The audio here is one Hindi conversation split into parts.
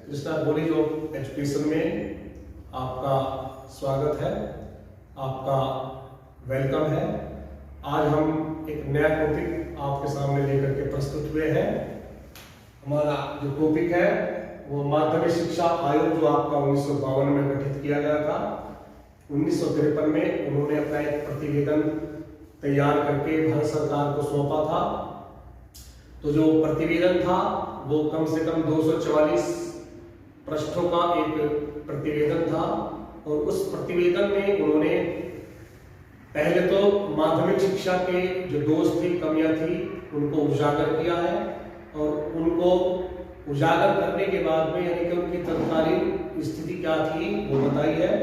कृष्णा कॉलेज ऑफ एजुकेशन में आपका स्वागत है, आपका वेलकम है। आज हम एक नया टॉपिक आपके सामने लेकर के प्रस्तुत हुए हैं। हमारा जो टॉपिक है वो माध्यमिक शिक्षा आयोग, जो आपका 1952 में गठित किया गया था। 1953 में उन्होंने अपना एक प्रतिवेदन तैयार करके भारत सरकार को सौंपा था। तो जो प्रतिवेदन था वो कम से कम 244 पृष्ठों का एक प्रतिवेदन था और उस प्रतिवेदन में उन्होंने पहले तो माध्यमिक शिक्षा के जो दोष थी, कमियां थी, उनको उजागर किया है और उनको उजागर करने के बाद में यानी कि उनकी तत्कालीन स्थिति क्या थी वो बताई है।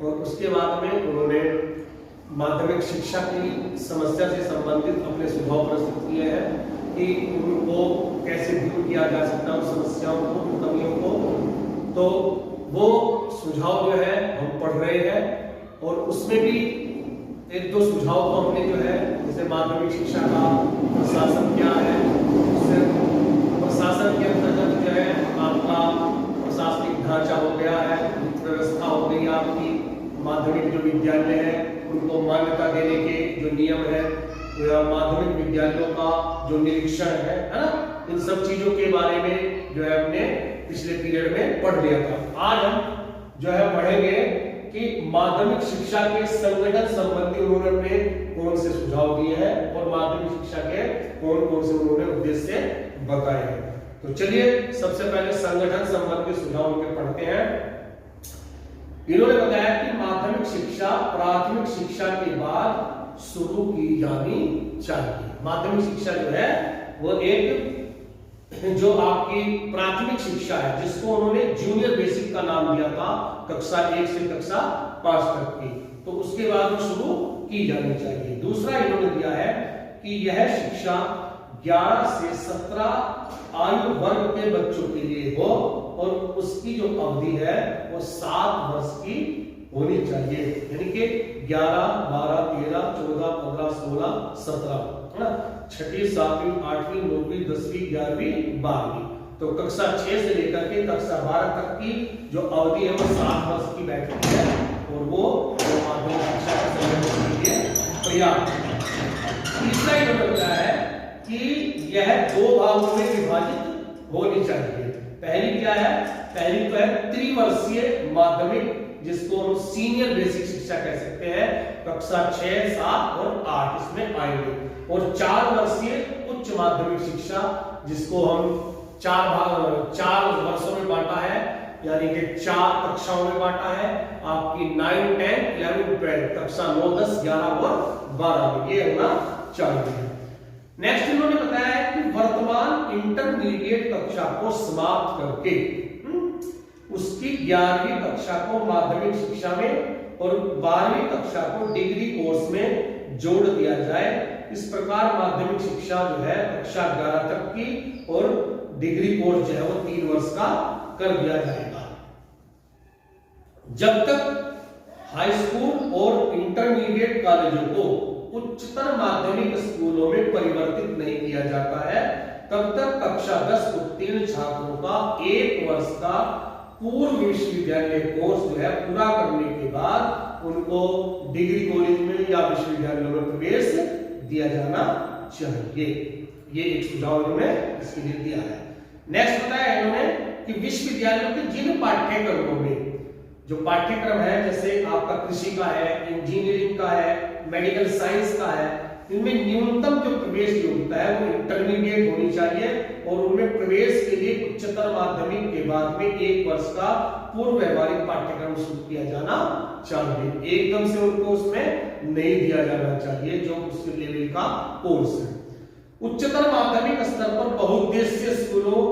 और उसके बाद में उन्होंने माध्यमिक शिक्षा की समस्या से संबंधित अपने सुझाव प्रस्तुत किए हैं कि उनको कैसे दूर किया जा सकता है, उन समस्याओं को, उन कमियों को। तो वो सुझाव जो है हम पढ़ रहे हैं और उसमें भी एक दो सुझाव को हमने जो है, जैसे माध्यमिक शिक्षा का प्रशासन क्या है, उससे प्रशासन के अंतर्गत जो है आपका प्रशासनिक ढांचा हो गया है, व्यवस्था हो गई आपकी, माध्यमिक जो विद्यालय है उनको मान्यता देने के जो नियम है, माध्यमिक विद्यालयों का जो निरीक्षण है ना, इन सब चीजों के बारे में जो है हमने पिछले पीरियड में पढ़ लिया था। आज हम जो है पढ़ेंगे कि माध्यमिक शिक्षा के संगठन संबंधी उन्होंने अपने कौन से सुझाव दिए हैं और माध्यमिक शिक्षा के कौन कौन से उन्होंने उद्देश्य बताए हैं। तो चलिए सबसे पहले संगठन संबंधी सुझाव उनके पढ़ते हैं। इन्होंने बताया कि माध्यमिक शिक्षा प्राथमिक शिक्षा के बाद शुरू की जानी चाहिए। माध्यमिक शिक्षा जो है वो एक जो आपकी प्राथमिक शिक्षा है, जिसको उन्होंने जूनियर बेसिक का नाम दिया था, कक्षा 1 से कक्षा 5 तक की, तो उसके बाद शुरू की जानी चाहिए। दूसरा इन्होंने दिया है कि यह शिक्षा 11 से 17 आयु वर्ग के बच्चों के लिए हो और उसकी जो अवधि है वो 7 वर्ष की होनी चाहिए, यानी कि 11, 12, 13, 14, 15, 16, 17 है ना, 6वीं, 7वीं, 8वीं, 9वीं, 10वीं, 11वीं, 12वीं। तो कक्षा 6 से लेकर के कक्षा 12 तक की जो अवधि है वो 7 वर्ष की बैठती है और वो माध्यमिक शिक्षा के संबंध के लिए पर्याप्त है। तीसरा ये बताया है कि यह 2 भागों में विभाजित होनी चाहिए। पहली क्या है? पहली तो है त्रिवर्षीय माध्यमिक, जिसको हम सीनियर बेसिक शिक्षा कह सकते हैं, कक्षा 6, 7 और 8 इसमें आएंगे। और 4 वर्षीय उच्च माध्यमिक शिक्षा, जिसको हम 4 वर्षों में बांटा है, यानी कि 4 कक्षाओं में बांटा है आपकी 9, 10, 11, 12, कक्षा 9, 10, 11 और 12 में ये होना चाहिए। नेक्स्ट इन्होंने बताया है कि वर्तमान इंटरमीडिएट कक्षा को समाप्त करके उसकी 11वीं कक्षा को माध्यमिक शिक्षा में और 12वीं कक्षा को डिग्री कोर्स में जोड़ दिया जाए। इस प्रकार माध्यमिक शिक्षा जो है कक्षा 11 तक की और डिग्री कोर्स जो है वो 3 वर्ष का कर दिया जाएगा। जब तक हाई स्कूल और इंटरमीडिएट कॉलेजों को उच्चतर माध्यमिक स्कूलों में परिवर्तित नहीं किया जाता है, तब तक कक्षा 10 उत्तीर्ण छात्रों का 1 वर्ष का पूर्व विश्वविद्यालय कोर्स जो है पूरा करने के बाद उनको डिग्री कॉलेज में या विश्वविद्यालय में प्रवेश दिया जाना चाहिए। ये एक सुझाव इन्होंने इसके लिए दिया है। नेक्स्ट बताया इन्होंने कि विश्वविद्यालयों के जिन पाठ्यक्रमों में जो पाठ्यक्रम है, जैसे आपका कृषि का है, इंजीनियरिंग का है, मेडिकल साइंस का है, इनमें न्यूनतम जो प्रवेश योग्यता है वो इंटरमीडिएट होनी चाहिए और उनमें प्रवेश के लिए उच्चतर माध्यमिक के बाद में 1 वर्ष का पूर्व व्यवहारिक पाठ्यक्रम शुरू किया जाना चाहिए। एकदम से उनको उसमें नहीं दिया जाना चाहिए जो उस लेवल का कोर्स है। उच्चतर माध्यमिक स्तर पर बहुउद्देशीय स्कूलों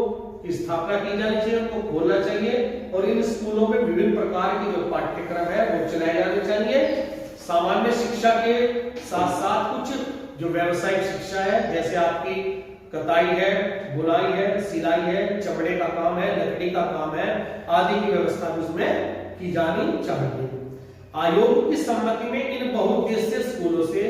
की स्थापना की जानी चाहिए, उनको खोलना चाहिए और इन स्कूलों में विभिन्न प्रकार के जो पाठ्यक्रम है वो चलाए जाने चाहिए। सामान्य शिक्षा के साथ साथ कुछ जो व्यावसायिक शिक्षा है, जैसे आपकी कताई है, बुनाई है, सिलाई है, चमड़े का काम है, लकड़ी का काम है, आदि की व्यवस्था भी उसमें की जानी चाहिए। आयोग की सम्मति में इन बहुउद्देशीय स्कूलों से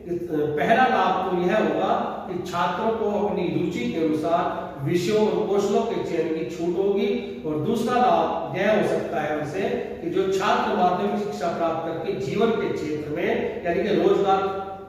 पहला लाभ तो यह होगा कि छात्रों को अपनी रुचि के अनुसार विषयों और कौशलों के चयन की छूट होगी, और दूसरा लाभ यह हो सकता है उनसे कि जो छात्र माध्यमिक शिक्षा प्राप्त करके जीवन के क्षेत्र में यानी कि रोजगार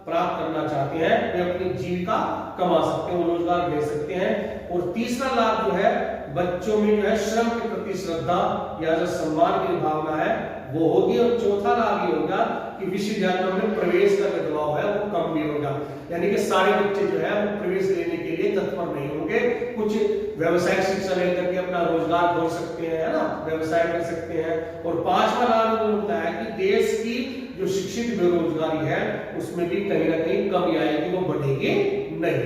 प्राप्त करना चाहते हैं वे अपनी जीविका कमा सकते हैं, वो रोजगार ले सकते हैं। और तीसरा लाभ जो है बच्चों में जो है श्रम के प्रति श्रद्धा या जो सम्मान की भावना है वो होगी, और चौथा लाभ ये होगा कि विश्वविद्यालयों में प्रवेश का जो दबाव है वो कम भी होगा, यानी कि सारे बच्चे जो है वो प्रवेश लेने के लिए तत्पर नहीं होंगे, कुछ व्यवसायिक शिक्षा लेकर के अपना रोजगार खोल सकते हैं, है ना, व्यवसाय कर सकते हैं। और पांचवा लाभ ये होता है कि देश की जो शिक्षित बेरोजगारी है उसमें भी कहीं ना कहीं कमी आएगी, वो बढ़ेगी नहीं।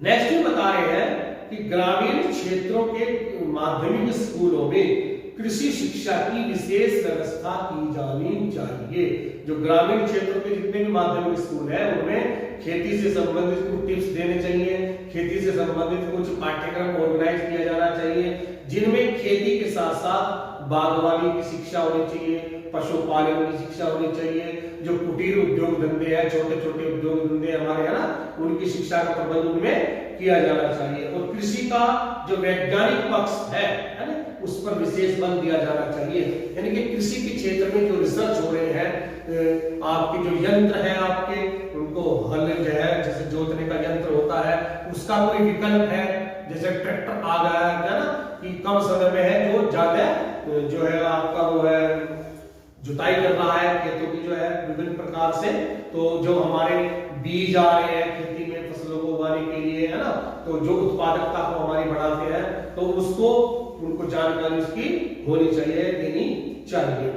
नेक्स्ट ये बता रहे हैं कि ग्रामीण क्षेत्रों के माध्यमिक स्कूलों में कृषि शिक्षा की विशेष व्यवस्था की जानी चाहिए। जो ग्रामीण क्षेत्रों के जितने भी माध्यमिक स्कूल है उनमें खेती से संबंधित कुछ टिप्स देने चाहिए, खेती से संबंधित कुछ पाठ्यक्रम ऑर्गेनाइज किया जाना चाहिए, जिनमें खेती के साथ साथ बागवानी की शिक्षा होनी चाहिए, पशुपालन की शिक्षा होनी चाहिए, जो कुटीर उद्योग धंधे हैं, छोटे छोटे उद्योग धंधे हमारे, है ना, उनकी शिक्षा का प्रबंध उनमें किया जाना चाहिए। और कृषि का जो वैज्ञानिक पक्ष है ना, उस पर विशेष बल दिया जाना चाहिए, यानी कि कृषि के क्षेत्र में जो रिसर्च हो रहे हैं, आपके जो यंत्र है आपके उनको हल जो है जैसे जोतने का यंत्र होता है उसका कोई विकल्प है, जैसे ट्रैक्टर आ गया है ना, कि कम समय में है जो ज्यादा जो है आपका वो है जुताई कर रहा है खेतों की जो है विभिन्न प्रकार से, तो जो हमारे बीज आ रहे हैं खेती में फसलों को उगाने के लिए, है ना, तो जो उत्पादकता को हमारी बढ़ाते हैं, तो उसको उनको जानकारी उसकी होनी चाहिए, देनी चाहिए।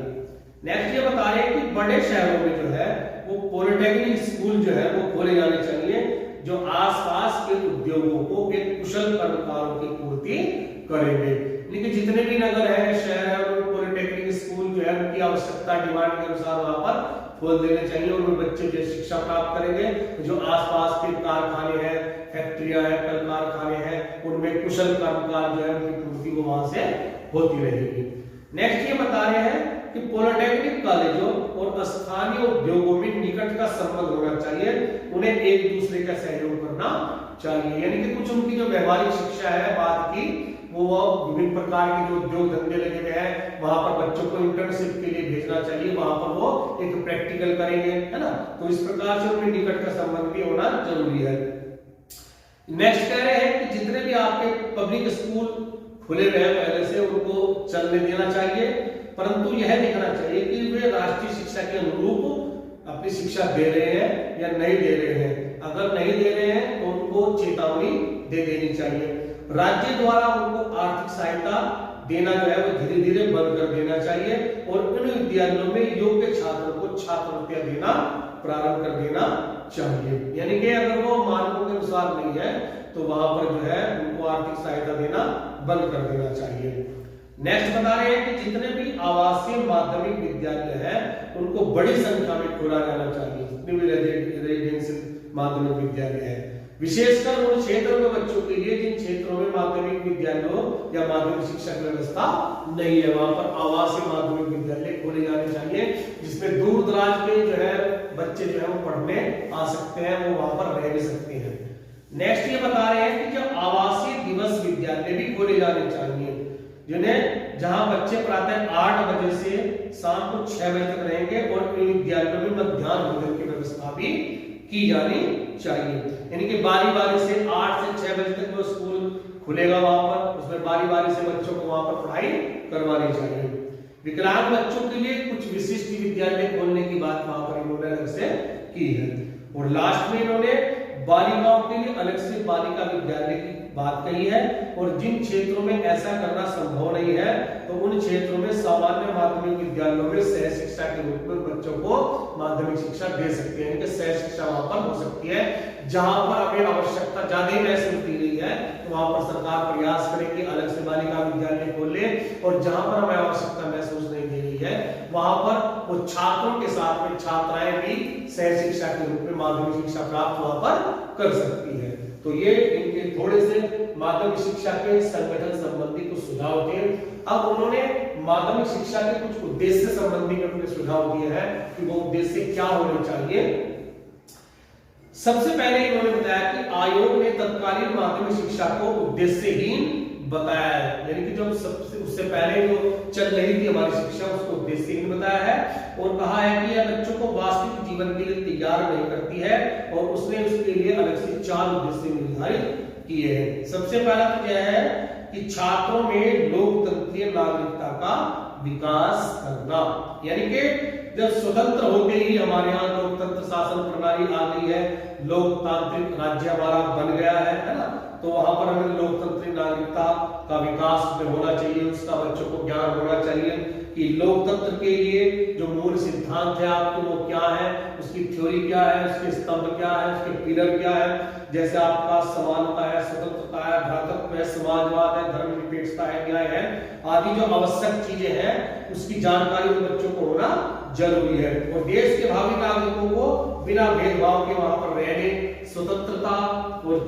नेक्स्ट ये बता रहे हैं कि बड़े शहरों में जो है वो पॉलिटेक्निक स्कूल जो है वो खोले जाने चाहिए, जो आसपास के उद्योगों को एक कुशल कर्मकारों की पूर्ति करेंगे। लेकिन जितने भी नगर है, शहर है, उनको पॉलिटेक्निक स्कूल जो है उनकी आवश्यकता डिमांड के अनुसार वहां पर खोल देने चाहिए, और वो बच्चे जो शिक्षा प्राप्त करेंगे, जो आसपास के कारखाने हैं, फैक्ट्रियां हैं, कल कारखाने हैं, उनमें कुशल कर्मकार जो है उनकी पूर्ति वो वहां से होती रहेगी। नेक्स्ट ये बता रहे हैं कि पॉलिटेक्निक कॉलेजों और स्थानीय उद्योगों में निकट का संबंध होना चाहिए, उन्हें एक दूसरे का सहयोग करना चाहिए, यानी कि कुछ उनकी जो व्यवहारिक शिक्षा है बात की वो विभिन्न प्रकार के जो उद्योग धंधे लगे हुए हैं वहां पर बच्चों को इंटर्नशिप के लिए भेजना चाहिए, वहां पर वो एक प्रैक्टिकल करेंगे, है ना, तो इस प्रकार से उनमें निकट का संबंध भी होना जरूरी है। नेक्स्ट कह रहे हैं कि जितने भी आपके पब्लिक स्कूल खुले हुए हैं पहले से उनको चलने देना चाहिए, परंतु यह देखना चाहिए कि वे राष्ट्रीय शिक्षा के अनुरूप अपनी शिक्षा दे रहे हैं या नहीं दे रहे हैं। अगर नहीं दे रहे हैं तो उनको चेतावनी दे देनी चाहिए। राज्य द्वारा उनको आर्थिक सहायता देना जो है वो धीरे धीरे बंद कर देना चाहिए, और इन विद्यालयों में योग्य छात्रों को छात्रवृत्तियां देना प्रारंभ कर देना चाहिए, यानी कि अगर वो मानकों के अनुसार नहीं है तो वहां पर जो है उनको आर्थिक सहायता देना बंद कर देना चाहिए। नेक्स्ट बता रहे हैं कि जितने भी आवासीय माध्यमिक विद्यालय हैं उनको बड़ी संख्या में खोला जाना चाहिए, जितने भी रेजिडेंशियल माध्यमिक विद्यालय है, विशेषकर उन क्षेत्रों के बच्चों के लिए जिन क्षेत्रों में माध्यमिक विद्यालयों या माध्यमिक शिक्षा की व्यवस्था नहीं है, वहां पर आवासीय माध्यमिक विद्यालय खोले जाने चाहिए, जिसमें दूर दराज के जो है बच्चे जो है वो पढ़ने आ सकते हैं, वो वहां पर रह भी सकते हैं। नेक्स्ट ये बता रहे हैं कि जो आवासीय दिवस विद्यालय भी खोले जाने चाहिए, जिन्हें जहां बच्चे प्रातः 8 बजे से शाम को 6 बजे तक रहेंगे, और इन विद्यालयों में मध्याह्न भोजन की व्यवस्था भी की जानी चाहिए, यानी कि बारी बारी से 8 से 6 बजे तक वो स्कूल खुलेगा वहां पर, उसमें बारी बारी से बच्चों को वहां पर पढ़ाई करवानी चाहिए। विकलांग बच्चों के लिए कुछ विशिष्ट विद्यालय खोलने की बात वहां पर इन्होंने अलग से की है, और लास्ट में इन्होंने बालिकाओं के लिए अलग से बालिका विद्यालय की बात कही है, और जिन क्षेत्रों में ऐसा करना संभव नहीं है तो उन क्षेत्रों में सामान्य माध्यमिक विद्यालयों में सह शिक्षा के रूप में बच्चों को माध्यमिक शिक्षा दे सकते हैं, कि सह शिक्षा वहां पर हो सकती है। जहां पर हमें आवश्यकता ज्यादा ही महसूस की गई है तो वहां पर सरकार प्रयास करे कि अलग से बालिका विद्यालय खोले, और जहां पर हमें आवश्यकता महसूस नहीं की गई है वहां पर वो छात्रों के साथ में छात्राएं भी सह शिक्षा के रूप में माध्यमिक शिक्षा प्राप्त वहां पर कर सकती है। तो ये इनके थोड़े से माध्यमिक शिक्षा के संगठन संबंधी कुछ सुझाव थे। अब उन्होंने माध्यमिक शिक्षा के कुछ उद्देश्य संबंधी अपने सुझाव दिए हैं कि वो उद्देश्य क्या होने चाहिए। सबसे पहले इन्होंने बताया कि आयोग ने तत्कालीन माध्यमिक शिक्षा को उद्देश्यहीन बताया है, यानी कि जो सबसे उससे पहले जो चल रही थी हमारी शिक्षा उसको उद्देश्यहीन बताया है और कहा है कि यह बच्चों को वास्तविक जीवन के लिए तैयार नहीं करती है और उसने उसके लिए अलग से 4 उद्देश्य निर्धारित किए हैं। सबसे पहला तो यह है कि छात्रों में लोकतंत्रीय नागरिकता का विकास करना, यानी कि जब स्वतंत्र होते ही हमारे यहाँ लोकतंत्र शासन प्रणाली आ गई है, लोकतांत्रिक राज्य हमारा बन गया है ना, तो वहां पर हमें लोकतंत्री नागरिकता का विकास में होना चाहिए, उसका बच्चों को ज्ञान होना चाहिए कि लोकतंत्र के लिए जो मूल सिद्धांत है आपके वो क्या है, उसकी थ्योरी क्या है, उसके स्तंभ क्या है, उसके पिलर क्या है। जैसे आपका समानता है, स्वतंत्रता है, भ्रातृत्व है, समाजवाद है, धर्मनिरपेक्षता है, न्याय है, आदि जो आवश्यक चीजें हैं उसकी जानकारी उन बच्चों को होना जरूरी है। और देश के भावी नागरिकों को बिना भेदभाव के वहां पर रहने, स्वतंत्रता और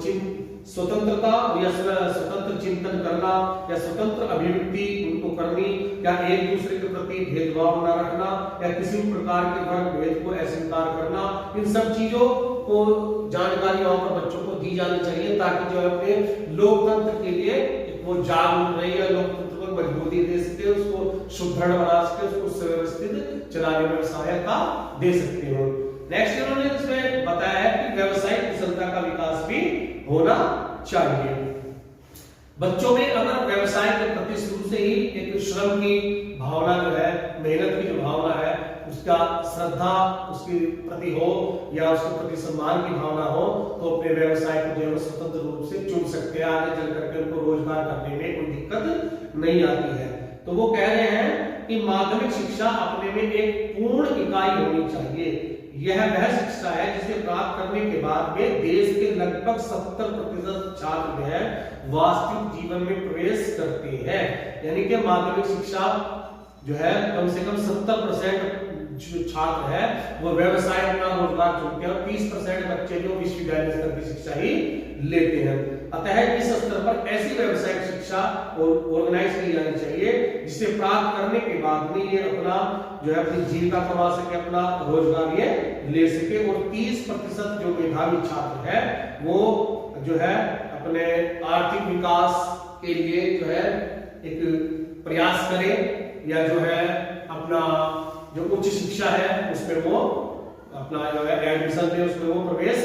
स्वतंत्रता या स्वतंत्र चिंतन करना या स्वतंत्र अभिव्यक्ति उनको करनी या एक दूसरे के प्रति भेदभाव न रखना या किसी प्रकार के वर्ग भेद को अस्वीकार करना, इन सब चीजों को जानकारी वहां पर बच्चों को दी जानी चाहिए ताकि जो अपने लोकतंत्र के लिए वो जागरूक रहे या लोकतंत्र को मजबूती दे सके, उसको सुदृढ़ बना सके, उसको सुव्यवस्थित चलाने में सहायता दे सकते हो। नेक्स्ट इन्होंने इसमें बताया है कि व्यावसायिक कुशलता का विकास भी होना चाहिए। बच्चों में अगर व्यवसाय के प्रति शुरू से ही एक श्रम की भावना जो है, मेहनत की जो भावना है, उसका श्रद्धा उसके प्रति हो या उसके प्रति सम्मान की भावना हो, तो अपने व्यवसाय को जो है स्वतंत्र रूप से चुन सकते हैं, आगे चल करके उनको रोजगार करने में कोई दिक्कत नहीं आती है। तो वो कह रहे हैं कि माध्यमिक शिक्षा अपने में एक पूर्ण इकाई होनी चाहिए। यह वह शिक्षा है जिसे प्राप्त करने के बाद में देश के लगभग 70% छात्र जो है वास्तविक जीवन में प्रवेश करते हैं, यानी कि माध्यमिक शिक्षा जो है कम से कम 70% जो छात्र है वो व्यवसाय अपना रोजगार चुनते हैं और 30% बच्चे जो विश्वविद्यालय स्तर की शिक्षा ही लेते हैं। अतः इस स्तर पर ऐसी व्यावसायिक शिक्षा ऑर्गेनाइज की जानी चाहिए जिसे प्राप्त करने के बाद में ये अपना जो है अपनी जीविका कमा सके, अपना रोजगार ये ले सके और 30% जो मेधावी छात्र है वो जो है अपने आर्थिक विकास के लिए जो है एक प्रयास करे या जो है अपना जो उच्च शिक्षा है उसमें वो अपना जो है एडमिशन ले, उसमें वो प्रवेश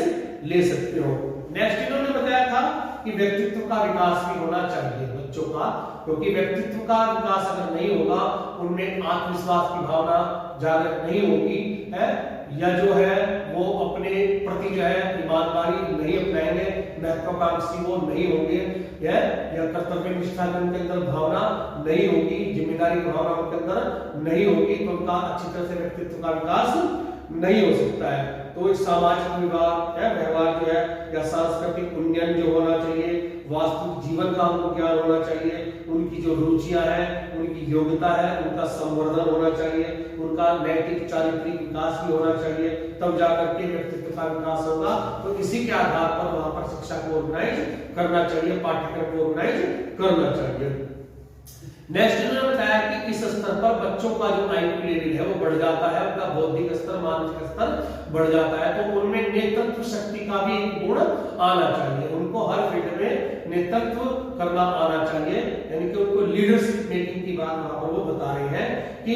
ले सकते हो। नेक्स्ट इन्होंने बताया था कि व्यक्तित्व का विकास भी होना चाहिए बच्चों का, क्योंकि व्यक्तित्व का विकास अगर नहीं होगा, उनमें आत्मविश्वास की भावना जागृत नहीं होगी है, या जो है वो अपने प्रति जो है ईमानदारी नहीं अपनाएंगे, महत्वाकांक्षी वो नहीं होंगे या कर्तव्य निष्ठा की उनके अंदर भावना नहीं होगी, जिम्मेदारी की भावना उनके अंदर नहीं होगी, तो उनका अच्छी तरह से व्यक्तित्व का विकास नहीं हो सकता है। तो एक सामाजिक व्यवहार जो है या सांस्कृतिक उन्नयन जो होना चाहिए, वास्तविक जीवन का उनको ज्ञान होना चाहिए, उनकी जो रुचियां हैं, उनकी योग्यता है, उनका संवर्धन होना चाहिए, उनका नैतिक चारित्रिक विकास भी होना चाहिए, तब जाकर के व्यक्तित्व का विकास होगा। तो इसी के आधार पर वहां पर शिक्षा को ऑर्गेनाइज करना चाहिए, पाठ्यक्रम को ऑर्गेनाइज करना चाहिए। नेक्स्ट इन्होंने बताया कि इस स्तर पर बच्चों का जो आईक्यू लेवल है वो बढ़ जाता है, उनका बौद्धिक स्तर, मानसिक स्तर बढ़ जाता है, तो उनमें नेतृत्व शक्ति का भी गुण आना चाहिए, उनको हर फील्ड में नेतृत्व करना आना चाहिए, यानी कि उनको लीडरशिप मेकिंग की बात वहां पर वो बता रहे हैं कि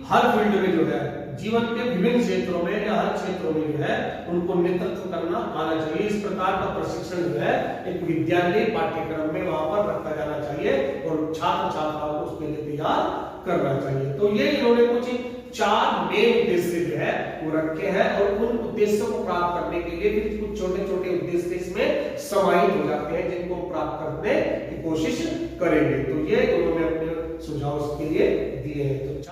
हर फील्ड में जो है जीवन के विभिन्न क्षेत्रों में या हर क्षेत्रों में जो है उनको नेतृत्व करना आना चाहिए। इस प्रकार का प्रशिक्षण जो है एक विद्यालय पाठ्यक्रम में वहां पर रखा जाना चाहिए और छात्र छात्राओं को उसके लिए तैयार करना चाहिए। तो ये इन्होंने कुछ 4 मेन उद्देश्य जो है वो रखे हैं और उन उद्देश्यों को प्राप्त करने के लिए फिर कुछ छोटे छोटे उद्देश्य इसमें समाहित हो जाते हैं जिनको प्राप्त करने की कोशिश करेंगे। तो ये उन्होंने अपने सुझाव इसके लिए दिए हैं। तो